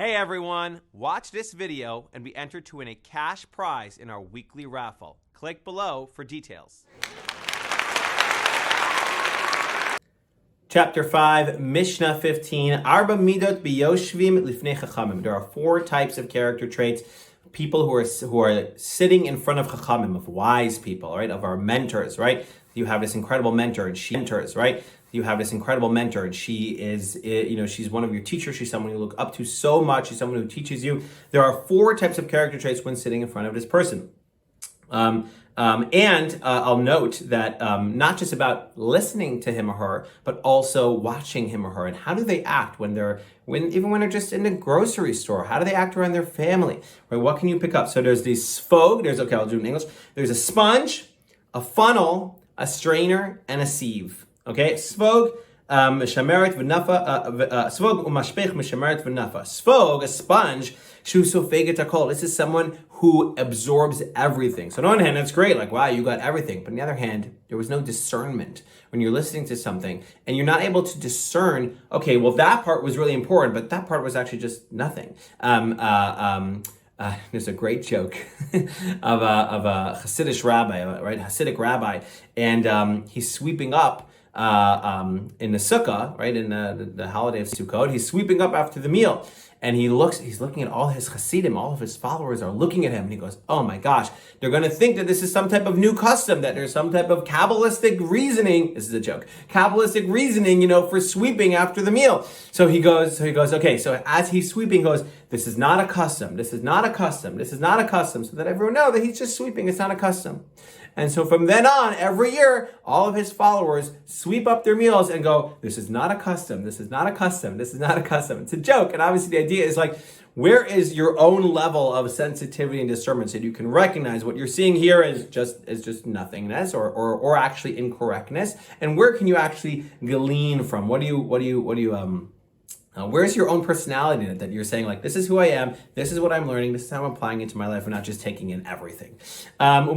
Hey everyone, watch this video and be entered to win a cash prize in our weekly raffle. Click below for details. Chapter 5, Mishna 15, Arba Midot Biyoshvim Lifnei Chachamim. There are 4 types of character traits, people who are sitting in front of Chachamim, of wise people, right, of our mentors, right? You have this incredible mentor and she mentors, right? You have this incredible mentor and she is, she's one of your teachers. She's someone you look up to so much. She's someone who teaches you. There are 4 types of character traits when sitting in front of this person. I'll note that not just about listening to him or her, but also watching him or her. And how do they act even when they're just in the grocery store? How do they act around their family? Right? What can you pick up? So there's the sfog. I'll do it in English. There's a sponge, a funnel, a strainer, and a sieve. Okay, svog, mishameret v'nafa, svog umashpech mishameret v'nafa. Svog, a sponge, shu sofeget hakol. This is someone who absorbs everything. So on one hand, that's great, like, wow, you got everything. But on the other hand, there was no discernment when you're listening to something and you're not able to discern, okay, well, that part was really important, but that part was actually just nothing. There's a great joke of a Hasidic rabbi, right? Hasidic rabbi, and he's sweeping up in the sukkah, right? In the holiday of Sukkot, he's sweeping up after the meal, and he's looking at all his Hasidim, all of his followers are looking at him, and he goes, "Oh my gosh, they're going to think that this is some type of new custom, that there's some type of Kabbalistic reasoning." This is a joke. Kabbalistic reasoning, for sweeping after the meal. So he goes, okay, so as he's sweeping, he goes, "This is not a custom. This is not a custom. This is not a custom," so that everyone knows that he's just sweeping. It's not a custom. And so from then on, every year, all of his followers sweep up their meals and go, "This is not a custom. This is not a custom. This is not a custom." It's a joke. And obviously the idea is like, where is your own level of sensitivity and discernment so you can recognize what you're seeing here is just nothingness or actually incorrectness? And where can you actually glean from? Where's your own personality in it that you're saying, like, this is who I am, this is what I'm learning, this is how I'm applying it to my life, and not just taking in everything. Right?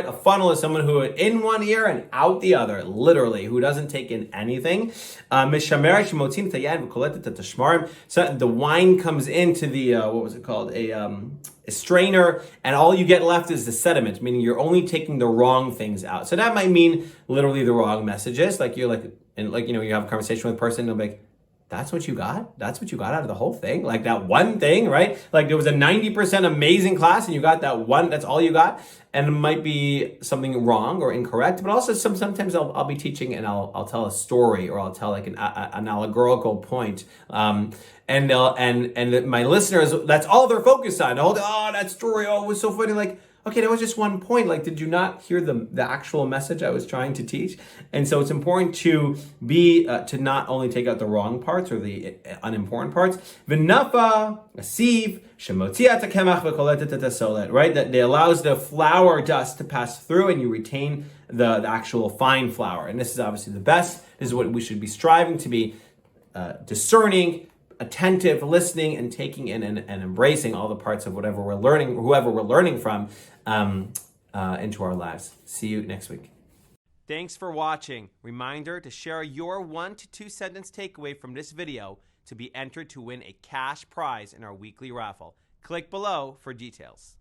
A funnel is someone who in one ear and out the other, literally, who doesn't take in anything. So the wine comes into the, a strainer, and all you get left is the sediment, meaning you're only taking the wrong things out. So that might mean literally the wrong messages, like you have a conversation with a person, and they'll be like, "That's what you got? That's what you got out of the whole thing? Like that one thing, right? Like there was a 90% amazing class and you got that one, that's all you got." And it might be something wrong or incorrect, but also sometimes I'll be teaching and I'll tell a story, or I'll tell like an allegorical point. And my listeners, that's all they're focused on. That story, it was so funny. Like, okay, that was just one point. Like, did you not hear the actual message I was trying to teach? And so it's important to be, to not only take out the wrong parts or the unimportant parts. V'nafa, a sieve, shemotziat hakemach v'koletet et hasolet, right? That allows the flour dust to pass through and you retain the actual fine flour. And this is obviously the best. This is what we should be striving to be, discerning, attentive, listening, and taking in and embracing all the parts of whoever we're learning from into our lives. See you next week. Thanks for watching. Reminder to share your 1 to 2 sentence takeaway from this video to be entered to win a cash prize in our weekly raffle. Click below for details.